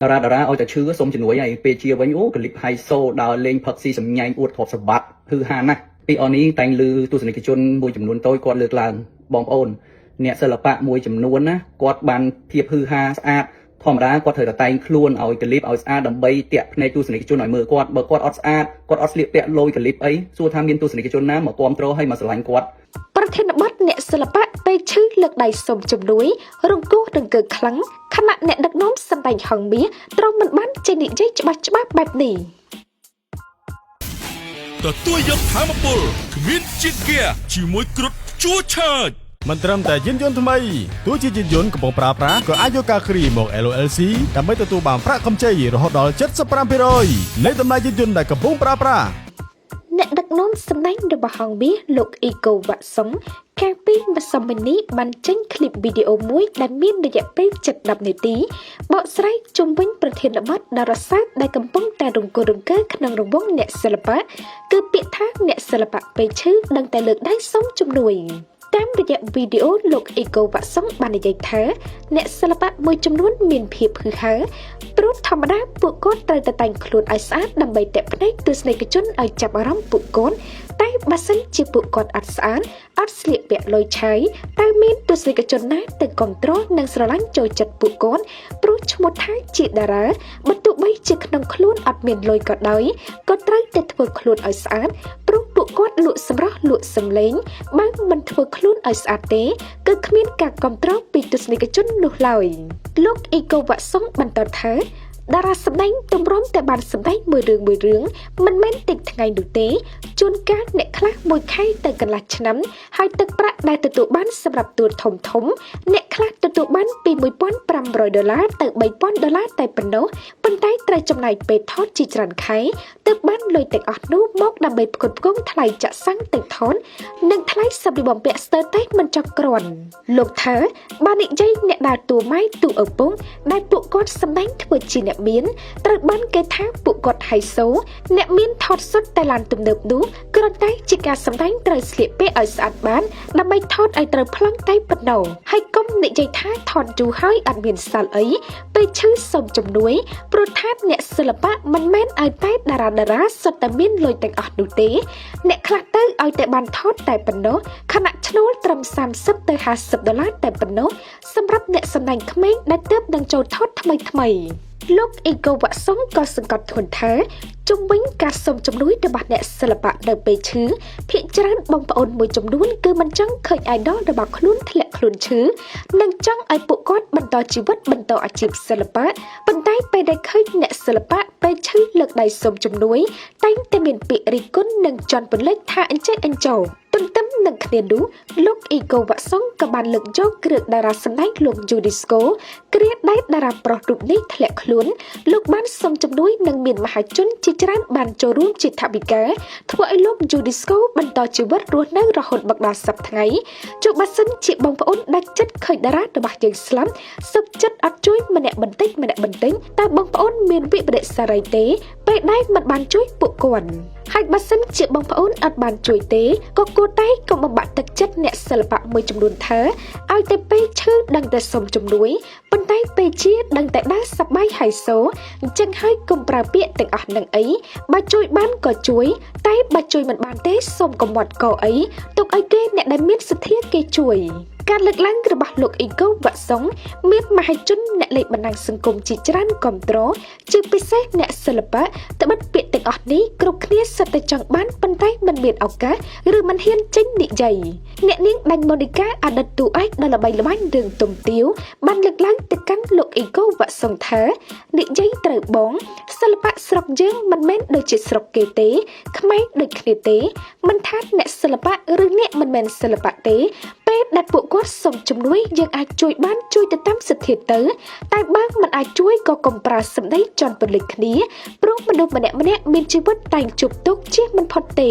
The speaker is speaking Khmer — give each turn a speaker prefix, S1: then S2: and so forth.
S1: តារាឲ្យតែឈឺសុំជំនួយហើយពេលជាវិញអូក្លីបហៃសូដើរលេងផឹកស៊ីសម្ញែងអួតទ្រព្យសម្បត្តិហឺហាណាស់ពីអននេះតែងលឺទស្សនិកជនមួយចំនួនតូចគាត់លើកឡើងបងប្អូនអ្នកសិល្បៈមួយចំនួនណាគាត់បានភាពហឺហាស្អាតធម្មតាគាត់ត្រូវតែតែងខ្លួនឲ្យក្លីបឲ្យស្អាតដើម្បីទាក់ភ្នែកទស្សនិកជនឲ្យមើលគាត់បើគាត់អត់ស្អាតគាត់អត់ស្លៀកពាក់លយក្លីបអីសួរថាមានទស្សនិកជនណាមកគាំទ្រឲ្យមកស្រឡាញ់គាត់
S2: ប្រធានបទអ្នកសិល្បៈពេលឈឺលើកដៃសុំជំនួយរង្គោះនឹងកើខ្លាំងខណៈអ្នកដឹកនាំសម្ដែងហងមាសត្រូវមិនបានចេញនិយាយច្បាស់បែបនេះ
S3: ទទួលយកធម៌ពលគ្មានជាតិហ្គាជាមួយគ្រុឌជួឆើត
S4: មិនត្រឹមតែយានយន្តថ្មីទោះជាយានយន្តកំពុងប្រើប្រាស់ក៏អាចយកការគ្រីមក LLC ដើម្បីទទួលបានប្រាក់កម្ចីរហូតដល់ 75% នៃតម្លៃយានយន្តដែលកំពុងប្រើប្រាស់
S2: អ្នកដឹកនាំសម្ដែងរបស់ហងមាសលោកអ៊ីកូវ៉ាក់សុងកាលពីម្សិលមិញនេះបានចេញឃ្លីបវីដេអូមួយដែលមានរយៈពេល7-10នាទីបកស្រាយជុំវិញប្រធានបទតារាសាស្ត្រដែលកំពុងតែរង្គោះរង្គើក្នុងរង្វង់អ្នកសិល្បៈគឺពាក្យថាអ្នកសិល្បៈពេលឈឺដឹងតែលើកដៃសុំជំនួយតាមរយៈវីដេអូលោកអ៊ីកូវ៉ាក់សុងបាននិយាយថាអ្នកសិល្បៈមួយចំនួនមានភាពហឺហាព្រោះធម្មតាពួកគាត់ត្រូវតែតែងខ្លួនឲ្យស្អាតដើម្បីទាក់ភ្នែកទស្សនិកជនឲ្យចាប់អារម្មណ៍ពួកគាត់តែបើសិនជាពួកគាត់អត់ស្អាតអត់ស្លៀកពាក់លយឆៃតើមានទស្សនិកជនណាទៅគ្រប់គ្រងនិងស្រឡាញ់ចូលចិត្តពួកគាត់ព្រោះឈ្មោះថាជាតារាបើទោះបីជាក្នុងខ្លួនអត់មានលុយក៏ដោយក៏ត្រូវតែធ្វើខ្លួនឲ្យស្អាតព្រោះពួកគាត់លក់សម្រស់លក់សម្លេងបើមិនធ្វើខ្លួនឲ្យស្អាតទេគឺគ្មានការគ្រប់គ្រងពីទស្សនិកជននោះឡើយលោកអ៊ីកូវ៉ាក់សុងបន្តថាតារាសម្ដែងទម្រាំតែបានសម្ដែងមួយរឿងមិនមែនតិចថ្ងៃនោះទេជួនកាលអ្នកខ្លះមួយខែទៅកន្លះឆ្នាំហើយទឹកប្រាក់ដែលទទួលបានសម្រាប់តួធំអ្នកខ្លះទទួលបានពី$1,500ទៅ$3,000តែប៉ុណ្ណោះប៉ុន្តែត្រូវចំណាយពេលថតជាច្រើនខែទើបបានលុយទាំងអស់នោះមកដើម្បីផ្គត់ផ្គង់ថ្លៃចាក់សាំងទាំងថតនិងថ្លៃសម្ភារបំពាក់ស្ទើរតែមិនចុះគ្រាន់លោកថាបាននិយាយអ្នកដើរតួម៉ែតួឪពុកដែលពួកគាត់សម្ដែងធ្វើជាអ្នកមានត្រូវបានគេថាពួកគាត់ហៃសូអ្នកមានថតសុទ្ធតែឡានទំនើបនោះគ្រាន់តែជាការសម្ដែងត្រូវស្លៀកពាក់ឲ្យស្អាតបានដើម្បីថតឲ្យត្រូវប្លង់តែប៉ុណ្ណោះហើយកុំនិយាយថាថតយូរហើយអត់មានសាល់អីពេលឈឺសុំជំនួយព្រោះថាអ្នកសិល្បៈមិនមែនឲ្យតែតារាសុទ្ធតែមានលុយទាំងអស់នោះទេអ្នកខ្លះទៅឲ្យតែបានថតតែប៉ុណ្ណោះខណៈឈ្នួលត្រឹម$30ទៅ$50តែប៉ុណ្ណោះសម្រាប់អ្នកសម្ដែងក្មេងដែលទើបនឹងចូលថតថ្មីលោកអ៊ីកូវ៉ាក់សុងក៏សង្កត់ធ្ងន់ថាជុំវិញការសុំជំនួយរបស់អ្នកសិល្បៈនៅពេលឈឺភាគច្រើនបងប្អូនមួយចំនួនគឺមិនចង់ឃើញ idol របស់ខ្លួនធ្លាក់ខ្លួនឈឺនិងចង់ឲ្យពួកគាត់បន្តជីវិតបន្តអាជីពសិល្បៈប៉ុន្តែពេលដែលឃើញអ្នកសិល្បៈពេលឈឺលើកដៃសុំជំនួយតែងតែមានពាក្យរិះគន់និងជន់ពន្លិចថាអញ្ចេះអញ្ចោទន្ទឹមនឹងគ្នានោះលោកអ៊ីកូវ៉ាក់សុងក៏បានលើកយកគ្រឿងតារាសម្ដែងលោកយូឌីស្កូគ្រាដែលតារាប្រុសរូបនេះធ្លាក់ខ្លួនលោកបានសុំជំនួយនិងមានមហាជនជាច្រើនបានចូលរួមជាថវិកាធ្វើឲ្យលោកយូឌីស្កូបន្តជីវិតរស់នៅរហូតមកដល់សប្តាហ៍ថ្ងៃចុះបើសិនជាបងប្អូនដាច់ចិត្តឃើញតារារបស់យើងស្លាប់សុខចិត្តអត់ជួយម្នាក់បន្តិចតើបងប្អូនមានវិបដិសារីទេពេលដែលមិនបានជួយពួកគាត់ហើយបើសិនជាបងប្អូនអត់បានជួយទេក៏គួរតែកុំបំបាក់ទឹកចិត្តអ្នកសិល្បៈមួយចំនួនថាឲ្យតែពេលឈឺដឹងតែសុំជំនួយប៉ុន្តែពេលជាដឹងតែដើរសប្បាយហៃសូអញ្ចឹងហើយកុំប្រើពាក្យទាំងអស់នឹងអីបើជួយបានក៏ជួយតែបើជួយមិនបានទេសូមកុំវត្តកអីទុកឲ្យគេអ្នកដែលមានសទ្ធាគេជួយការលើកឡើងរបស់លោកអ៊ីកូវ៉ាក់សុងមានមហាជនអ្នកលេខបណ្ដាញសង្គមជាច្រើនគាំទ្រជាពិសេសអ្នកសិល្បៈត្បិតពាក្យទាំងអស់នេះគ្រប់គ្នាសុទ្ធតែចង់បានប៉ុន្តែមិនមានឱកាសឬមិនហ៊ានចេញនិយាយអ្នកនាងដាញ់ម៉ូនីកាអតីតតួឯកដ៏ល្បីល្បាញរឿងទុំទាវបានលើកឡើងទៅកាន់លោកអ៊ីកូវ៉ាក់សុងថានិយាយត្រូវបងសិល្បៈស្រុកយើងមិនមែនដូចជាស្រុកគេទេខ្មែរដូចគ្នាទេមិនថាអ្នកសិល្បៈឬអ្នកមិនមែនសិល្បៈទេពេលដែលពួកគាត់សុំជំនួយយើងអាចជួយបានជួយទៅតាមសទ្ធាទៅតែបើមិនអាចជួយក៏កុំប្រើសម្ដីជន់ពន្លិចគ្នាព្រោះមនុស្សម្នាក់មានជីវិតតែងជួបទុក្ខជៀសមិនផុតទេ